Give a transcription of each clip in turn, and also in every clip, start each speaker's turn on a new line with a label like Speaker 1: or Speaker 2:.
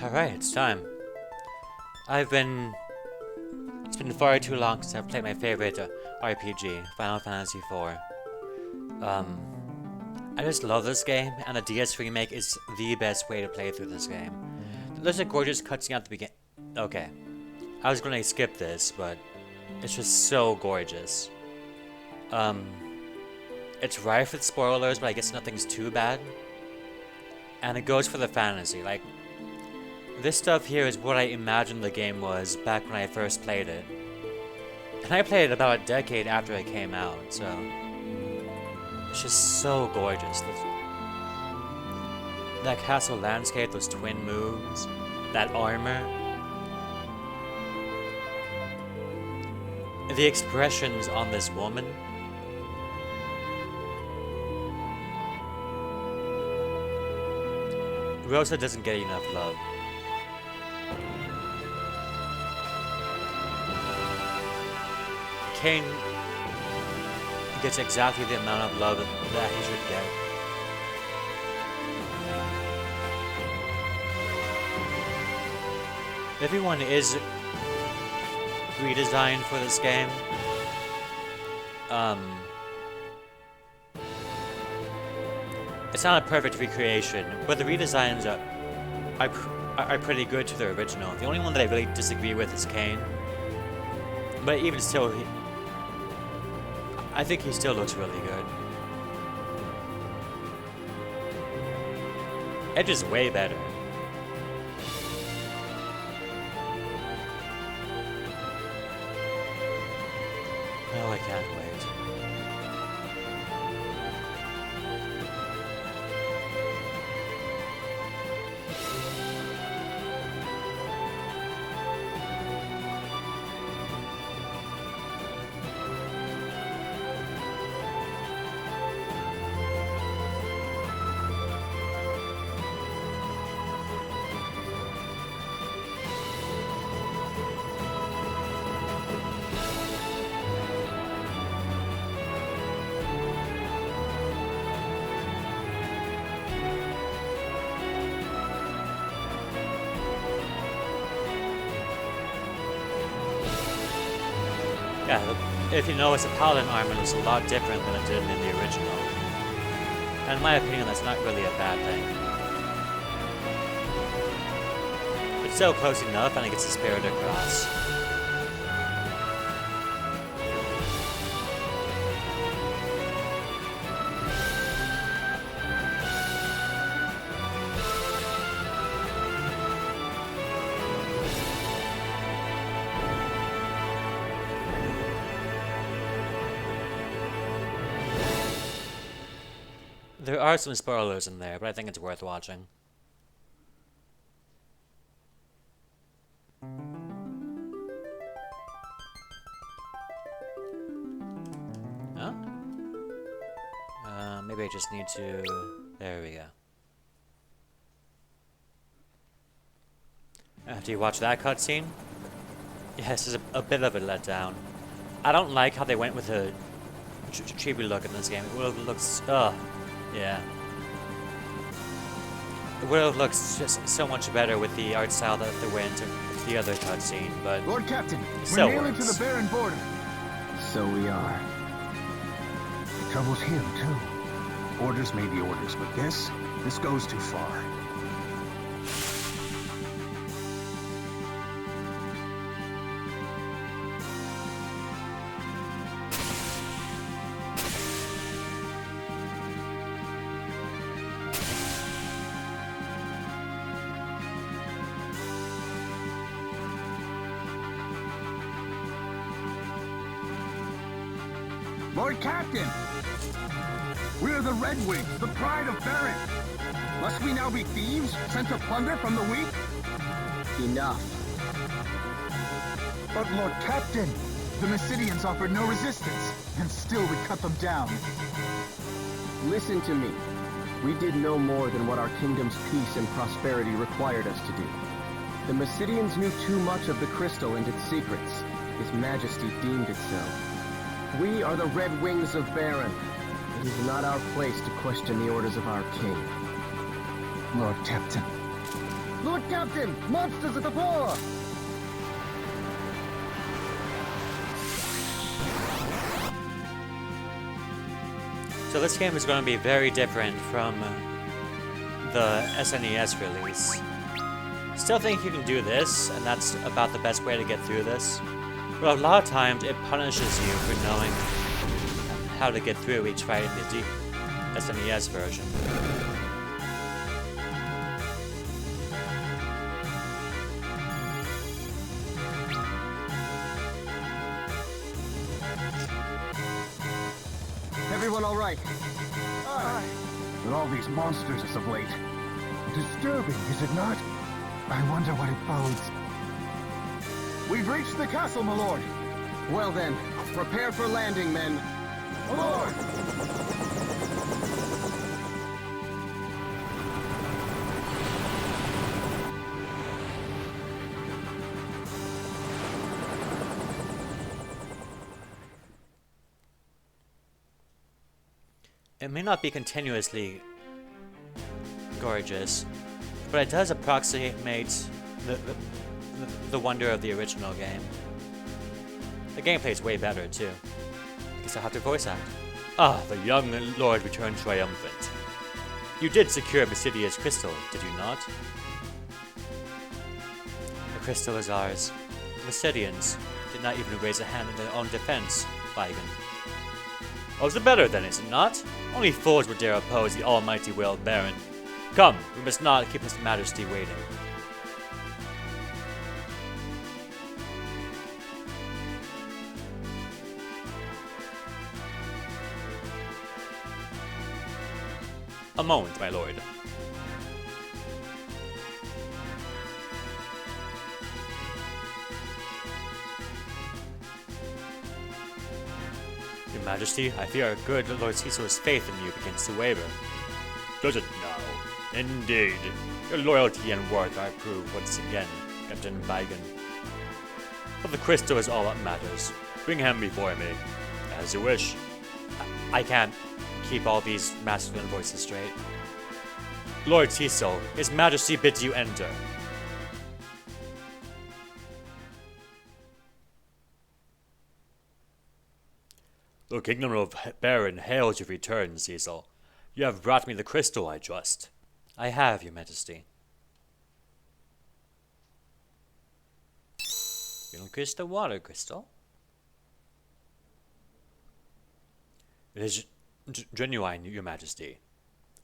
Speaker 1: Alright, it's time. It's been far too long since I've played my favorite RPG, Final Fantasy IV. I just love this game, and the DS remake is the best way to play through this game. There's a gorgeous cutscene at the beginning. Okay. I was gonna skip this, but it's just so gorgeous. It's rife with spoilers, but I guess nothing's too bad. And it goes for the fantasy. Like, this stuff here is what I imagined the game was back when I first played it. And I played it about a decade after it came out, so... It's just so gorgeous. That castle landscape, those twin moves, that armor. The expressions on this woman. Rosa doesn't get enough love. Cain gets exactly the amount of love that he should get. Everyone is redesigned for this game. It's not a perfect recreation, but the redesigns are pretty good to the original. The only one that I really disagree with is Cain. But even still, I think he still looks really good. Edge is way better. Oh, I can't wait. Yeah, if you notice, the paladin armor looks a lot different than it did in the original. And in my opinion, that's not really a bad thing. It's still close enough, and it gets the spirit across. There are some spoilers in there, but I think it's worth watching. Huh? Maybe I just need to... There we go. After you watch that cutscene? Yes, it's a bit of a letdown. I don't like how they went with a chibi look in this game. It looks... yeah. It would have looked just so much better with the art style that they went into the other cutscene, but...
Speaker 2: Lord Captain,
Speaker 1: we're
Speaker 2: nearly to the barren border. So we are. The trouble's him, too. Orders may be orders, but this goes too far. Lord Captain! We're the Red Wings, the pride of Baron! Must we now be thieves, sent to plunder from the weak? Enough. But Lord Captain, the Mysidians offered no resistance, and still we cut them down.
Speaker 3: Listen to me. We did no more than what our kingdom's peace and prosperity required us to do. The Mysidians knew too much of the crystal and its secrets. His Majesty deemed it so. We are the Red Wings of Baron. It is not our place to question the orders of our king.
Speaker 2: Lord Captain, Lord Captain! Monsters at the fore!
Speaker 1: So this game is going to be very different from the SNES release. Still think you can do this, and that's about the best way to get through this. But a lot of times it punishes you for knowing how to get through each fight in the SNES version.
Speaker 2: Everyone all right? Aye. With all these monsters as of late. Disturbing, is it not? I wonder what it bodes. We've reached the castle, my lord.
Speaker 3: Well then, prepare for landing, men.
Speaker 2: My lord!
Speaker 1: It may not be continuously gorgeous, but it does approximate the wonder of the original game. The gameplay's way better, too. Guess I'll have to voice act. Ah, the young lord returned triumphant. You did secure Basidia's crystal, did you not? The crystal is ours. The Basidians did not even raise a hand in their own defense, Vigan. Oh, is it better then, is it not? Only fools would dare oppose the almighty will of Baron. Come, we must not keep His Majesty waiting. A moment, my lord. Your Majesty, I fear our good Lord Cecil's faith in you begins to waver. Does it now? Indeed. Your loyalty and worth I prove once again, Captain Vigan. But the crystal is all that matters. Bring him before me. As you wish. I can't keep all these masculine voices straight. Lord Cecil, His Majesty bids you enter. The kingdom of Baron hails your return, Cecil. You have brought me the crystal, I trust. I have, your Majesty. Real crystal, water crystal. It is genuine, your Majesty.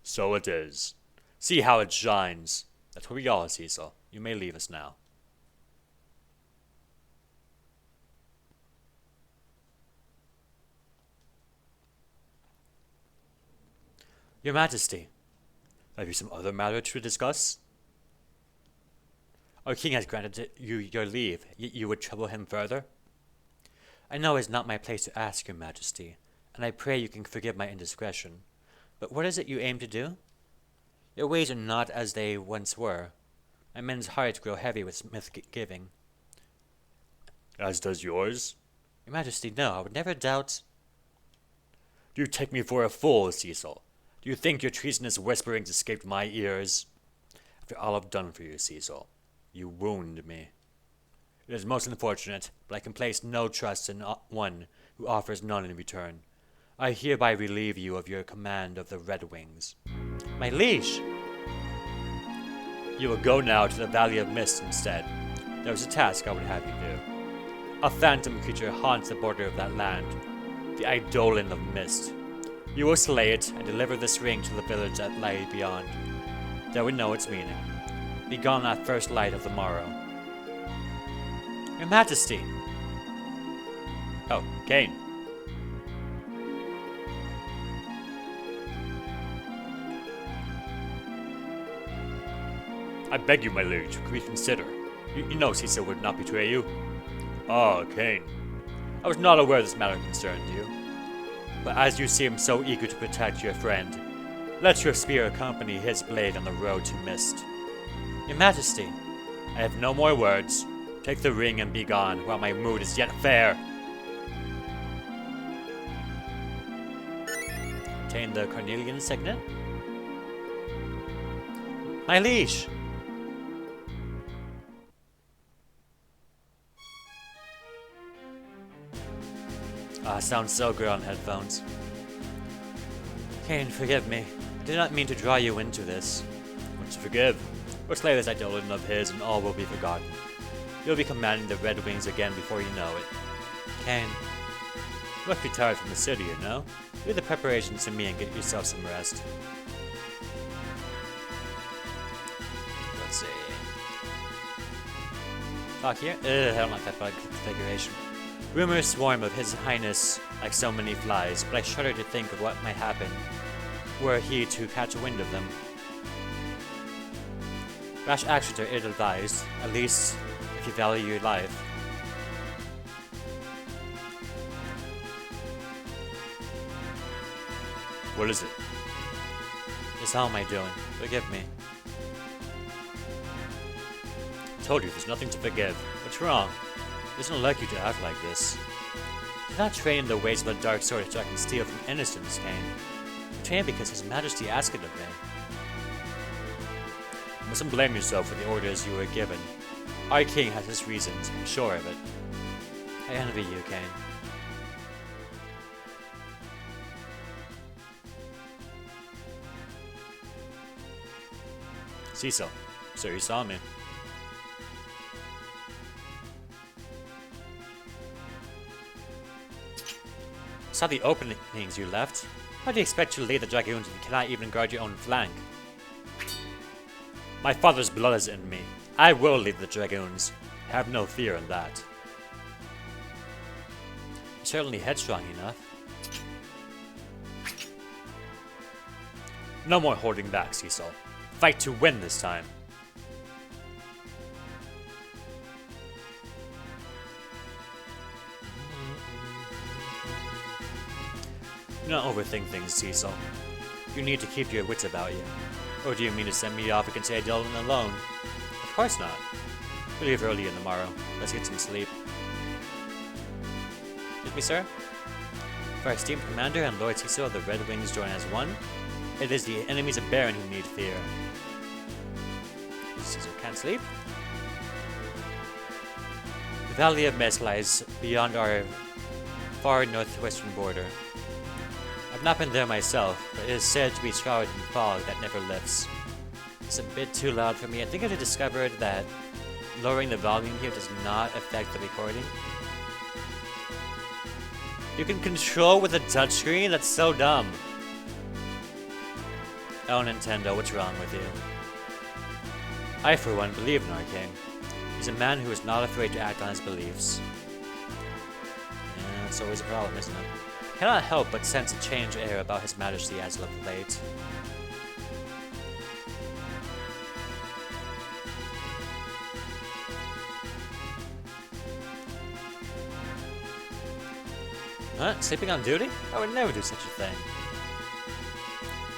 Speaker 1: So it is. See how it shines. That's what we are, Cecil. You may leave us now. Your Majesty, have you some other matter to discuss? Our king has granted you your leave, yet you would trouble him further? I know it is not my place to ask, your Majesty, and I pray you can forgive my indiscretion. But what is it you aim to do? Your ways are not as they once were. My men's hearts grow heavy with misgiving. As does yours? Your Majesty, no, I would never doubt. Do you take me for a fool, Cecil? Do you think your treasonous whisperings escaped my ears? After all I've done for you, Cecil, you wound me. It is most unfortunate, but I can place no trust in one who offers none in return. I hereby relieve you of your command of the Red Wings. My liege! You will go now to the Valley of Mist instead. There is a task I would have you do. A phantom creature haunts the border of that land, the Eidolon of Mist. You will slay it and deliver this ring to the village that lies beyond. They will know its meaning. Be gone at first light of the morrow. Your Majesty! Oh, Kane. I beg you, my liege, to reconsider. You know Cecil would not betray you. Ah, Kane. I was not aware this matter concerned you. But as you seem so eager to protect your friend, let your spear accompany his blade on the road to Mist. Your Majesty, I have no more words. Take the ring and be gone while my mood is yet fair. Obtain the Cornelian signet. My liege! Ah, sounds so good on headphones. Kane, forgive me. I did not mean to draw you into this. What to forgive? Or slay this idolin of his and all will be forgotten. You'll be commanding the Red Wings again before you know it. Kane, you must be tired from the city, you know? Do the preparations to me and get yourself some rest. Let's see. Talk here? I don't like that bug configuration. Rumors swarm of His Highness like so many flies, but I shudder to think of what might happen were he to catch wind of them. Rash actions are ill-advised, at least if you value your life. What is it? Just how am I doing? Forgive me. I told you, there's nothing to forgive. What's wrong? It isn't like you to act like this. I did not train in the ways of the dark sword so I can steal from innocence, Kane. I trained because His Majesty asked it of me. You mustn't blame yourself for the orders you were given. Our king has his reasons, I'm sure of it. I envy you, Kane. Cecil, so you saw me. Saw the openings you left. How do you expect to lead the Dragoons if you cannot even guard your own flank? My father's blood is in me. I will lead the Dragoons. Have no fear in that. You're certainly headstrong enough. No more holding back, Cecil. Fight to win this time. Do not overthink things, Cecil. You need to keep your wits about you. Or do you mean to send me off against Adolin alone? Of course not. We leave early in the morrow. Let's get some sleep. Excuse me, sir? For our esteemed commander and Lord Cecil of the Red Wings join as one, it is the enemies of Baron who need fear. Cecil can't sleep? The Valley of Mist lies beyond our far northwestern border. I've not been there myself, but it is said to be shrouded in fog that never lifts. It's a bit too loud for me. I think I discovered that lowering the volume here does not affect the recording. You can control with a touchscreen? That's so dumb. Oh, Nintendo, what's wrong with you? I, for one, believe in our king. He's a man who is not afraid to act on his beliefs. Yeah, that's always a problem, isn't it? Cannot help but sense a change air about His Majesty as of late. Huh? Sleeping on duty? I would never do such a thing.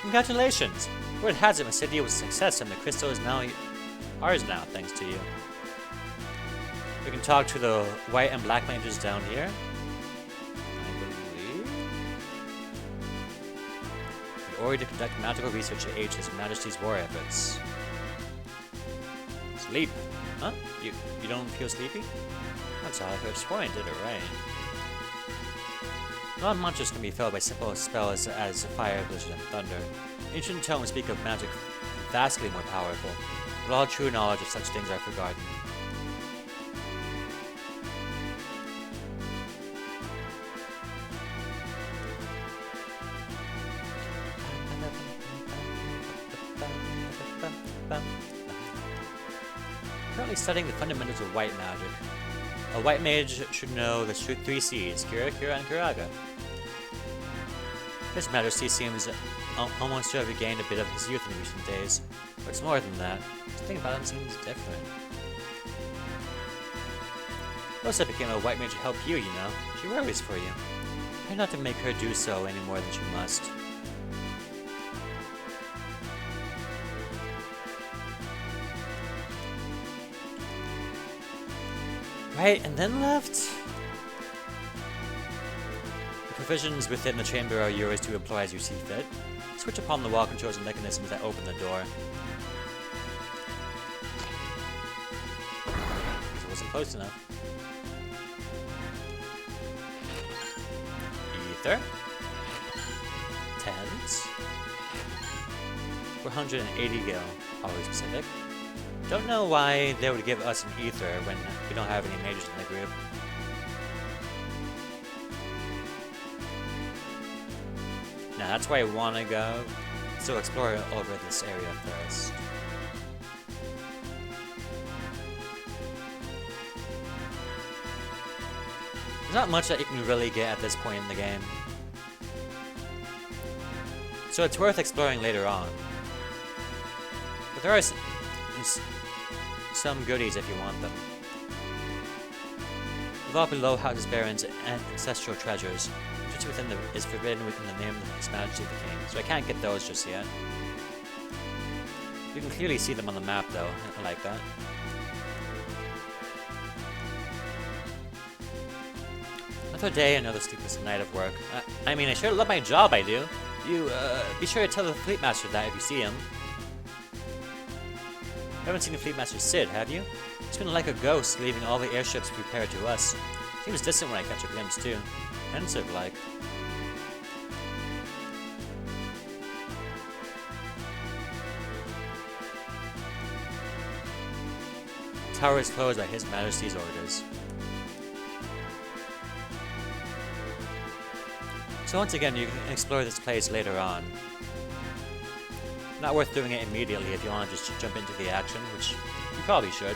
Speaker 1: Congratulations! Word has it Mysidia was a success and the crystal is now ours now, thanks to you. We can talk to the white and black mages down here. I believe. In order to conduct magical research to aid His Majesty's war efforts. Sleep? Huh? You don't feel sleepy? That's how I could have sworn I did it right. Non-monsters can be felled by simple spells as fire, blizzard, and thunder. Ancient tomes speak of magic vastly more powerful, but all true knowledge of such things are forgotten. Currently studying the fundamentals of white magic. A white mage should know the three C's, Kira, Kira, and Kiraga. His Majesty seems almost to have regained a bit of his youth in recent days, but it's more than that. Something about him seems different. Rosa became a white mage to help you, you know. She worries for you. Try not to make her do so any more than she must. Right, and then left? The provisions within the chamber are yours to employ as you see fit. Switch upon the wall controls and mechanisms that open the door. It wasn't close enough. ether. 10s. 480 gil, always specific. Don't know why they would give us an ether when we don't have any mages in the group. Now that's where I want to go. So explore over this area first. There's not much that you can really get at this point in the game. So it's worth exploring later on. But there are some goodies if you want them. The vault below houses barons and ancestral treasures. Just within is forbidden within the name of His Majesty the King. So I can't get those just yet. You can clearly see them on the map though. I like that. Another day, another sleepless night of work. I mean, I sure love my job, I do. You, be sure to tell the Fleet Master that if you see him. You haven't seen the Fleet Master Sid, have you? He's been like a ghost, leaving all the airships prepared to us. Seems distant when I catch a glimpse, too. Pensive-like. Tower is closed by His Majesty's orders. So once again, you can explore this place later on. Not worth doing it immediately if you want to just jump into the action, which you probably should.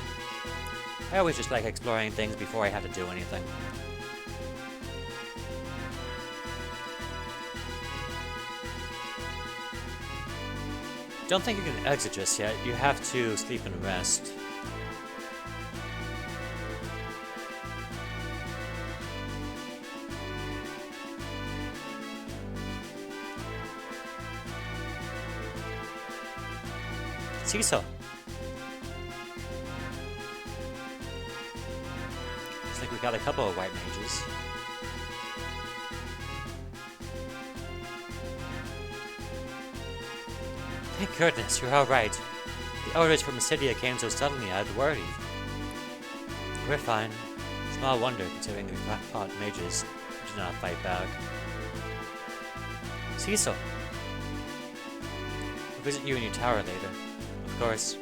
Speaker 1: I always just like exploring things before I have to do anything. Don't think you can exit just yet, you have to sleep and rest. Cecil. Looks like we got a couple of white mages. Thank goodness, you're alright. The orders from Mysidia came so suddenly I had worried. We're fine. Small wonder considering we fought mages who did not fight back. Cecil. We'll visit you in your tower later. Of course.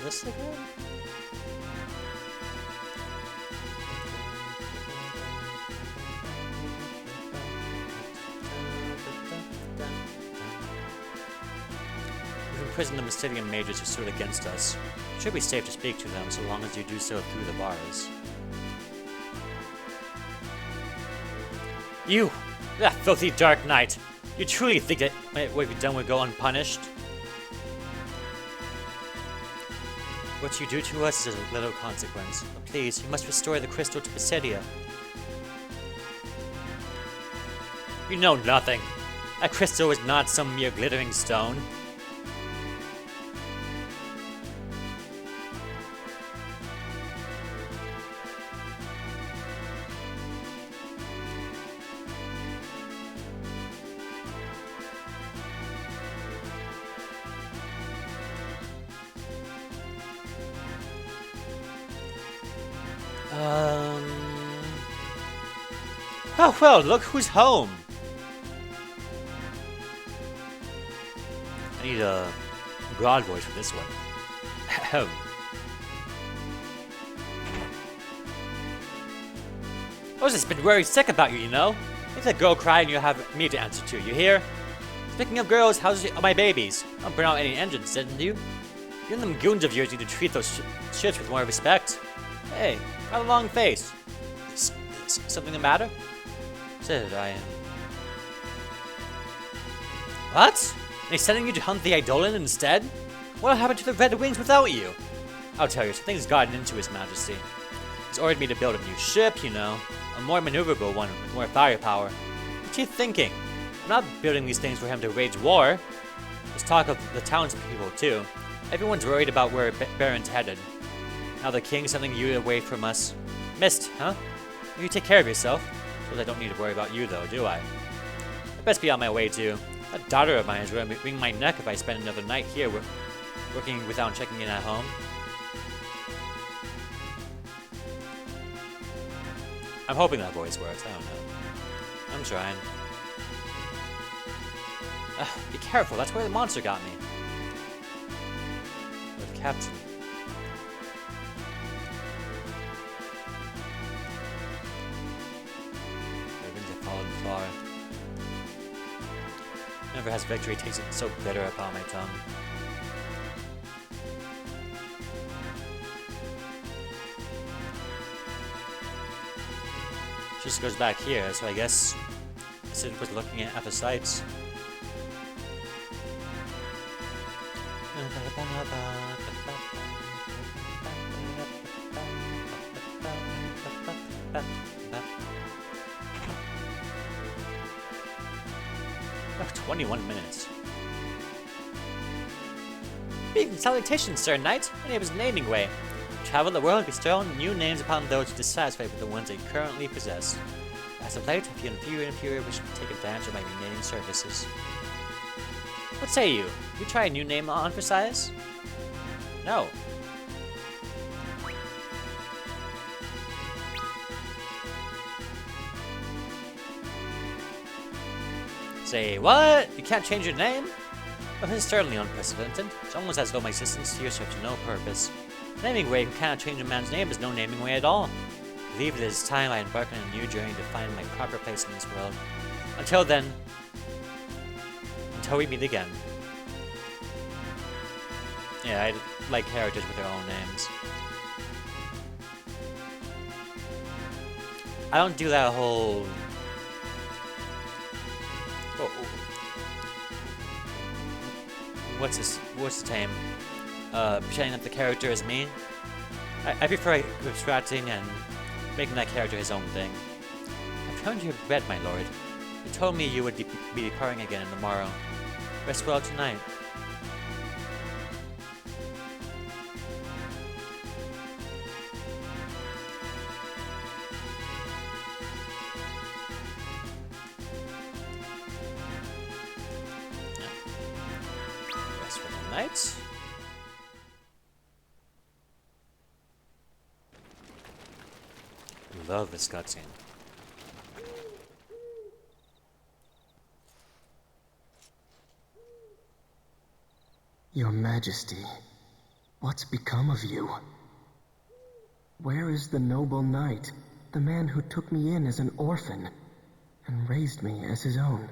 Speaker 1: What's this again? We've imprisoned the Mystidian mages who stood against us. It should be safe to speak to them so long as you do so through the bars. You! That filthy Dark Knight! You truly think that what we've done would go unpunished? What you do to us is of little consequence. But please, you must restore the crystal to Mysidia. You know nothing. That crystal is not some mere glittering stone. Oh well, look who's home! I need a broad voice for this one. Ahem. I've just been worried sick about you, you know? If that girl cry and you have me to answer to, you hear? Speaking of girls, how's my babies? Don't burn out any engines, didn't you? You and them goons of yours need to treat those ships with more respect. Hey, got a long face. Something the matter? Said I am. What? Are they sending you to hunt the Eidolon instead? What happened to the Red Wings without you? I'll tell you, something's gotten into His Majesty. He's ordered me to build a new ship, you know. A more maneuverable one with more firepower. What's he thinking? I'm not building these things for him to wage war. There's talk of the townspeople too. Everyone's worried about where Baron's headed. Now the king's sending you away from us. Mist, huh? You take care of yourself. Suppose I don't need to worry about you, though, do I? I best be on my way, too. That daughter of mine is going to wring my neck if I spend another night here working without checking in at home. I'm hoping that voice works. I don't know. I'm trying. Be careful. That's where the monster got me. With Captain. Moving to fallen far. Never has victory tasted so bitter upon my tongue. Just goes back here, so I guess Sid was looking at the sights. Oh, 21 minutes. Salutations, Sir Knight. My name is Naming Way. Travel the world, bestowing new names upon those dissatisfied with the ones they currently possess. As of late, I feel inferior and inferior, wish to take advantage of my remaining services. What say you? You try a new name on for size? No. Say what? You can't change your name? Well, this is certainly unprecedented. It's almost as though my existence here serves no purpose. Naming way who cannot change a man's name is no naming way at all. I believe it is time I embark on a new journey to find my proper place in this world. Until then, until we meet again. Yeah, I like characters with their own names. I don't do that whole... What's the name? Pretending that the character is me. I prefer abstracting and making that character his own thing. I've turned your bed, my lord. You told me you would be departing again in the morrow. Rest well tonight. Rest for the night. Love this cutscene.
Speaker 3: Your Majesty, what's become of you? Where is the noble knight, the man who took me in as an orphan and raised me as his own?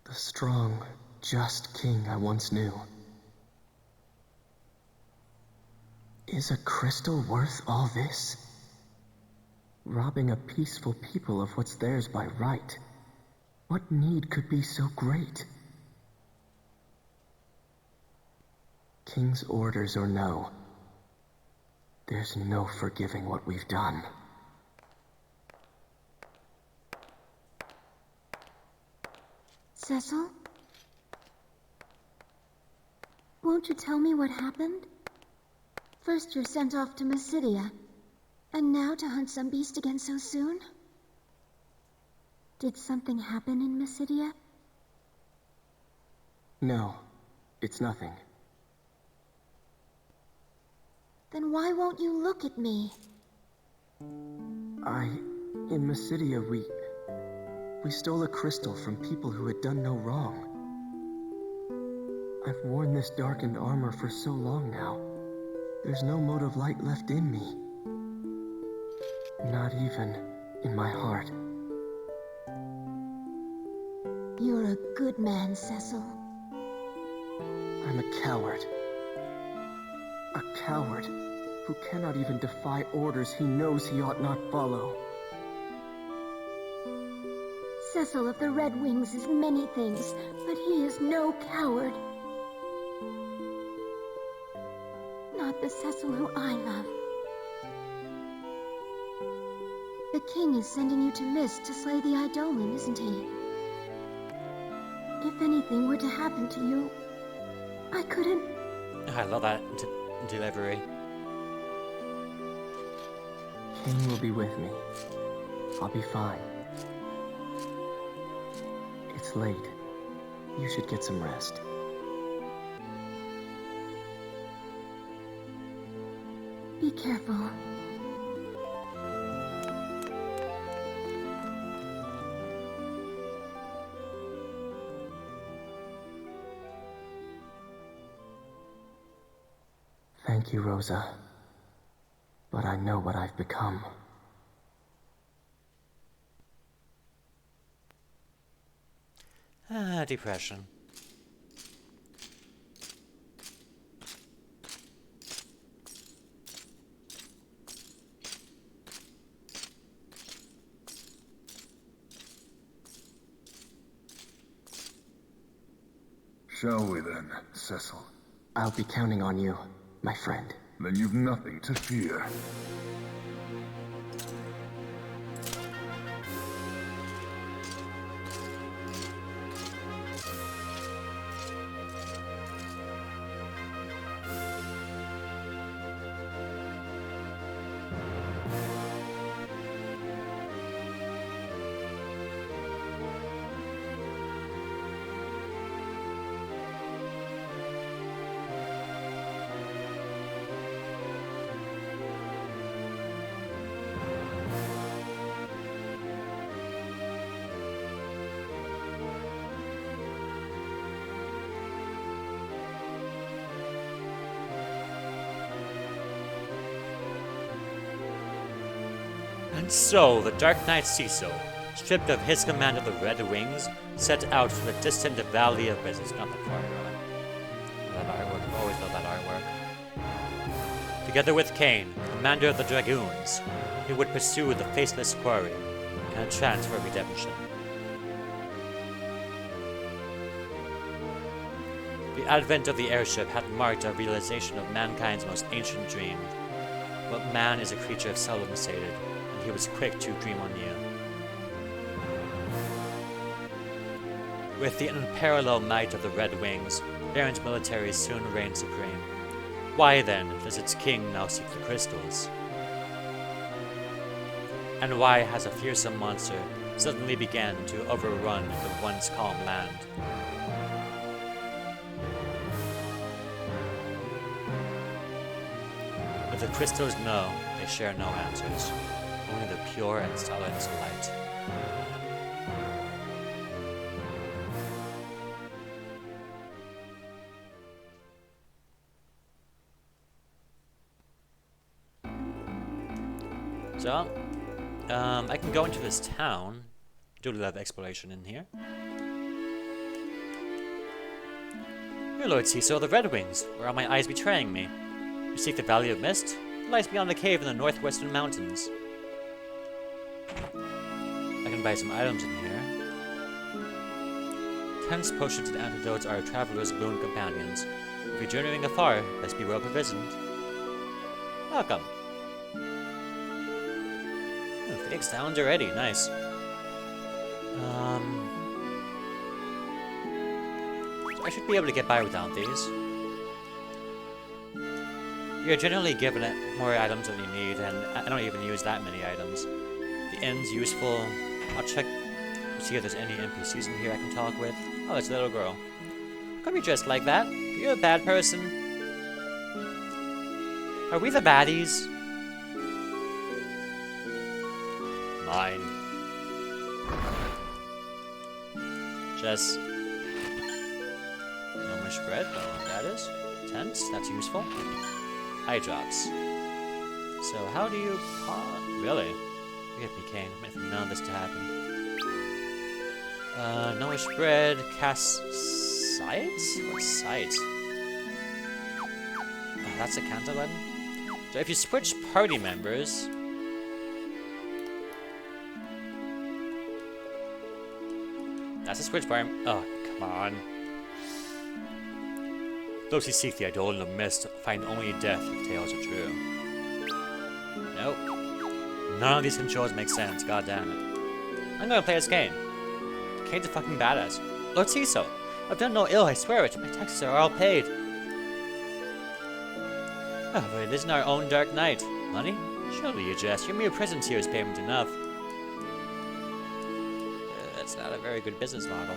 Speaker 3: The strong, just king I once knew. Is a crystal worth all this? Robbing a peaceful people of what's theirs by right. What need could be so great? King's orders or no, there's no forgiving what we've done.
Speaker 4: Cecil? Won't you tell me what happened? First you're sent off to Mysidia, and now to hunt some beast again so soon? Did something happen in Mysidia?
Speaker 3: No, it's nothing.
Speaker 4: Then why won't you look at me?
Speaker 3: In Mysidia, we stole a crystal from people who had done no wrong. I've worn this darkened armor for so long now. There's no mote of light left in me. Not even in my heart.
Speaker 4: You're a good man, Cecil.
Speaker 3: I'm a coward. A coward who cannot even defy orders he knows he ought not follow.
Speaker 4: Cecil of the Red Wings is many things, but he is no coward. Not the Cecil who I love. The king is sending you to Mist to slay the Eidolon, isn't he? If anything were to happen to you, I couldn't...
Speaker 1: I love that delivery.
Speaker 3: King will be with me. I'll be fine. It's late. You should get some rest.
Speaker 4: Be careful.
Speaker 3: Thank you, Rosa. But I know what I've become.
Speaker 1: Depression.
Speaker 2: Shall we then, Cecil?
Speaker 3: I'll be counting on you, my friend.
Speaker 2: Then you've nothing to fear.
Speaker 1: And so, the Dark Knight Cecil, stripped of his command of the Red Wings, set out for the distant Valley of Business. Not that far away. That artwork, I've always loved that artwork. Together with Kane, commander of the Dragoons, he would pursue the faceless quarry and a chance for redemption. The advent of the airship had marked a realization of mankind's most ancient dream. But man is a creature of seldom sated, and he was quick to dream anew. With the unparalleled might of the Red Wings, Baron's military soon reigned supreme. Why then does its king now seek the crystals? And why has a fearsome monster suddenly began to overrun the once calm land? But the crystals know they share no answers, only the pure and silent light. So, I can go into this town. Do a lot of exploration in here. Your Lord Cecil, the Red Wings, where are my eyes betraying me? You seek the Valley of Mist? It lies beyond the cave in the northwestern mountains. I can buy some items in here. 10 potions and antidotes are a traveler's boon companions. If you're journeying afar, best be well provisioned. Welcome. Ooh, 6 sounds already, nice. So I should be able to get by without these. You're generally given more items than you need, and I don't even use that many items. The inn's useful. I'll check to see if there's any NPCs in here I can talk with. Oh, it's a little girl. How come you're dressed like that? You're a bad person. Are we the baddies? Mine. Just... no more spread? Oh, that is. Tents? That's useful. Eye drops. So how do you really? Forgive me, Kane. I'm waiting for none of this to happen. No spread. Cast sight? What's sight? Oh, that's a counter button. So if you switch party members, that's a switch party. Oh, come on. Those who seek the idol in the mist find only death if tales are true. Nope. None of these controls make sense, god damn it. I'm gonna play as Kane. Kane's a fucking badass. Lord Cecil, I've done no ill, I swear it. My taxes are all paid. Oh, but it isn't our own Dark Knight. Money? Surely you jest. Your mere presence here is payment enough. It's not a very good business model.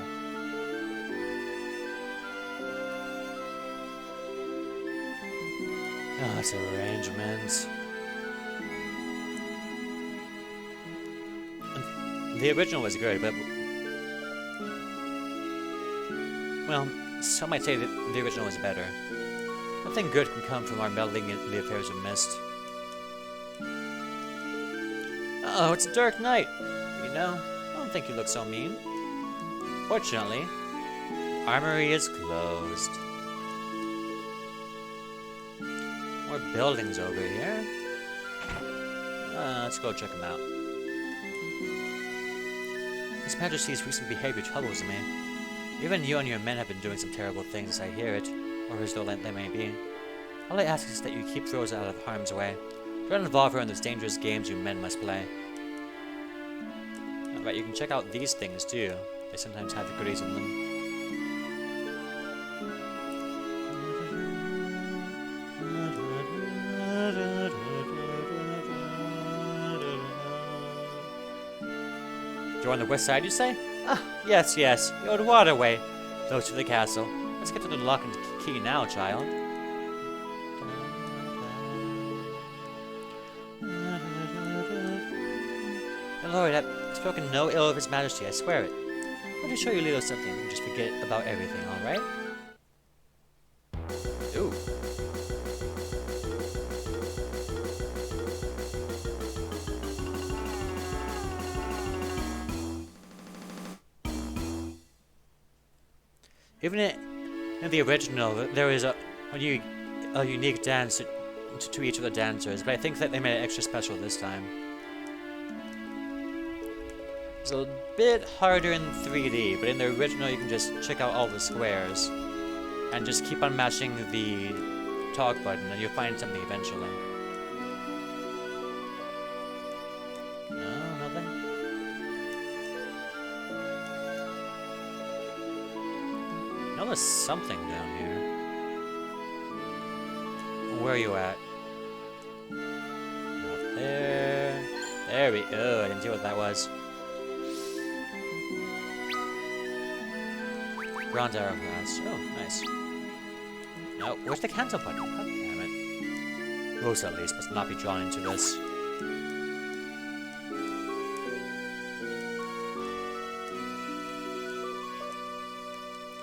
Speaker 1: Oh, it's arrangements. The original was good, but... Well, some might say that the original was better. Nothing good can come from our meddling in the affairs of Mist. Oh, it's a dark night. You know, I don't think you look so mean. Fortunately, the armory is closed. More buildings over here. Let's go check them out. His Majesty's recent behavior troubles me. Even you and your men have been doing some terrible things as I hear it, or as though they may be. All I ask is that you keep Rosa out of harm's way. Don't involve her in those dangerous games you men must play. Alright, you can check out these things too. They sometimes have the goodies in them. You're on the west side, you say? Ah, yes, yes. The old waterway. Close to the castle. Let's get to the lock and key now, child. My lord, I've spoken no ill of His Majesty, I swear it. Let me show you a little something. You can just forget about everything, alright? Ooh. Even in the original, there is a unique dance to each of the dancers, but I think that they made it extra special this time. It's a bit harder in 3D, but in the original you can just check out all the squares and just keep on mashing the talk button and you'll find something eventually. No, nothing? No, there's something down here. Where are you at? Up there. There we go. I didn't see what that was. Bronze arrow glass. Oh, nice. No, where's the cancel button? God damn it. Rosa, at least, must not be drawn into this.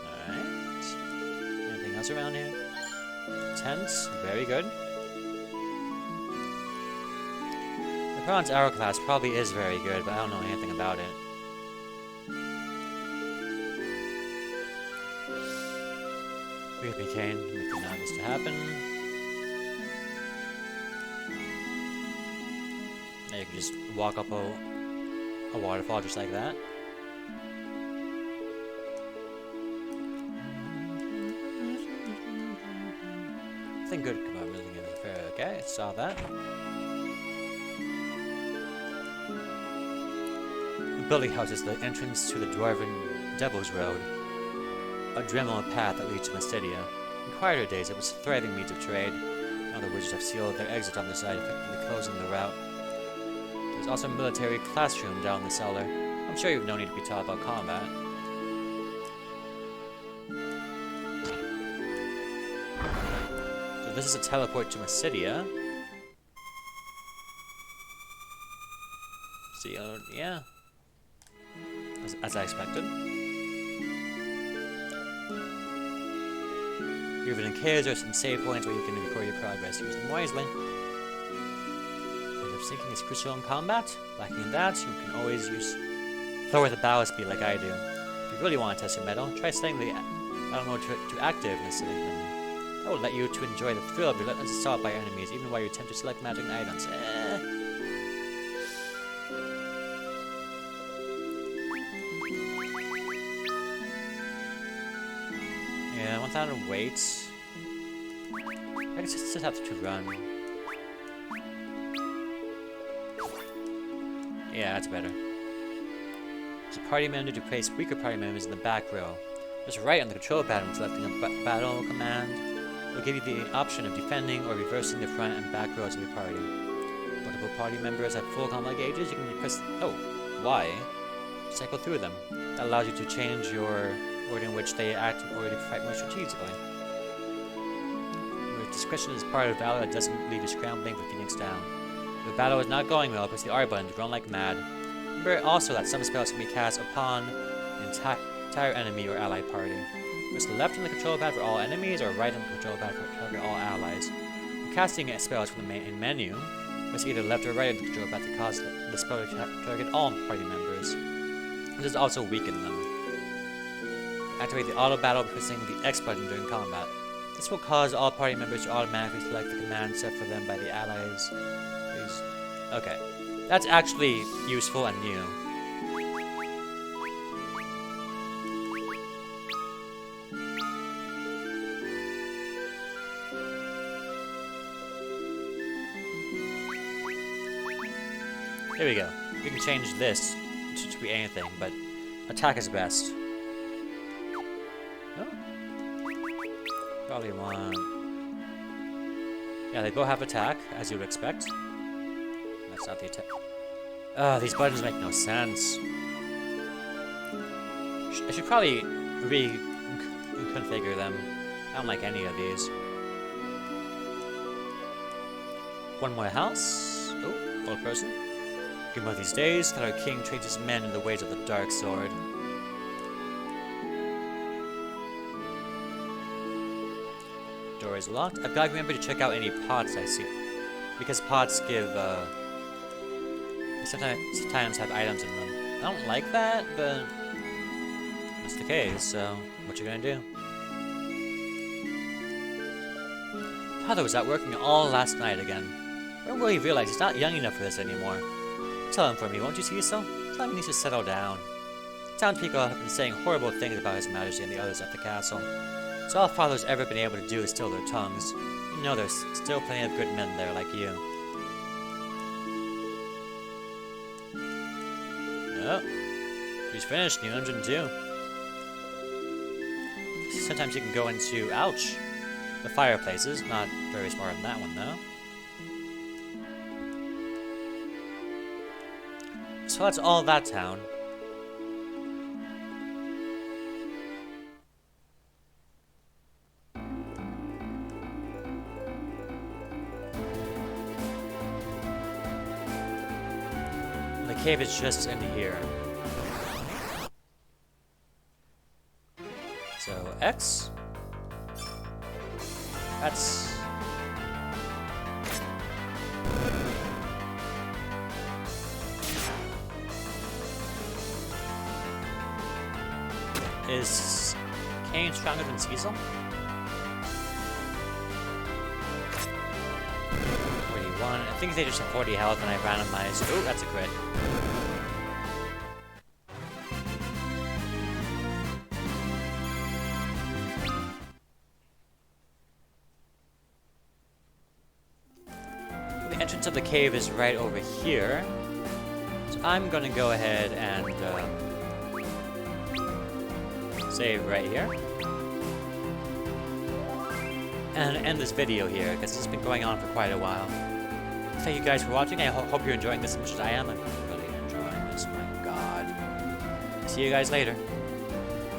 Speaker 1: Alright. Anything else around here? Tents. Very good. The bronze arrow class probably is very good, but I don't know anything about it. Creepy cane, make the this to happen. Now you can just walk up a waterfall just like that. Nothing good come out really good. Okay, saw that. The building house is the entrance to the Dwarven Devil's Road. A dreamlike path that leads to Mystidia. In quieter days, it was a thriving means of trade. Now the wizards have sealed their exit on the side, effectively closing the route. There's also a military classroom down the cellar. I'm sure you've no need to be taught about combat. So this is a teleport to Mystidia. See, yeah. As I expected. Even in caves, there are some save points where you can record your progress. Use them wisely. If sinking is crucial in combat, lacking in that, you can always use throw with a bow speed like I do. If you really want to test your mettle, try setting the battle mode to active in the setting menu. That will let you to enjoy the thrill of relentless assault by enemies, even while you attempt to select magic items. Yeah, 1,000 weights. I guess just have to run. Yeah, that's better. There's a party menu to place weaker party members in the back row. Just right on the control pad when selecting a battle command. It will give you the option of defending or reversing the front and back rows of your party. Multiple party members have full combat gauges. You can press Y cycle through them. That allows you to change your order in which they act in order to fight more strategically. Your discretion is part of valor that doesn't leave you scrambling for Phoenix down. If the battle is not going well, press the R button to run like mad. Remember also that some spells can be cast upon an entire enemy or ally party. Press left on the control pad for all enemies, or right on the control pad for target all allies. When casting spells from the main menu, press either left or right on the control pad to cause the spell to target all party members. This does also weaken them. Activate the auto battle by pressing the X button during combat. This will cause all party members to automatically select the command set for them by the allies. Okay, that's actually useful and new. Here we go. We can change this to be anything, but attack is best. Oh. Probably want... Yeah, they both have attack, as you would expect. That's not the attack. These buttons make no sense. I should probably reconfigure them. I don't like any of these. One more house. Oh, old person. One of these days, that our king trains his men in the ways of the dark sword. Door is locked. I've got to remember to check out any pots I see, because pots give, sometimes have items in them. I don't like that, but that's the case, so what you gonna do? Father was out working all last night again. When will he realize he's not young enough for this anymore? Tell him for me, won't you see so? Tell him he needs to settle down. Townspeople have been saying horrible things about His Majesty and the others at the castle. So all Father's ever been able to do is still their tongues. You know there's still plenty of good men there like you. Oh, she's finished, new dungeon too. Sometimes you can go into, ouch, the fireplaces. Not very smart on that one though. So that's all that town. The cave is just in here. So X. That's... Is Kane stronger than Cecil? 41. I think they just have 40 health and I randomized. Oh, that's a crit. The entrance of the cave is right over here. So I'm gonna go ahead and save right here. And end this video here, because this has been going on for quite a while. Thank you guys for watching. I hope you're enjoying this as much as I am. I'm really enjoying this, my god. See you guys later.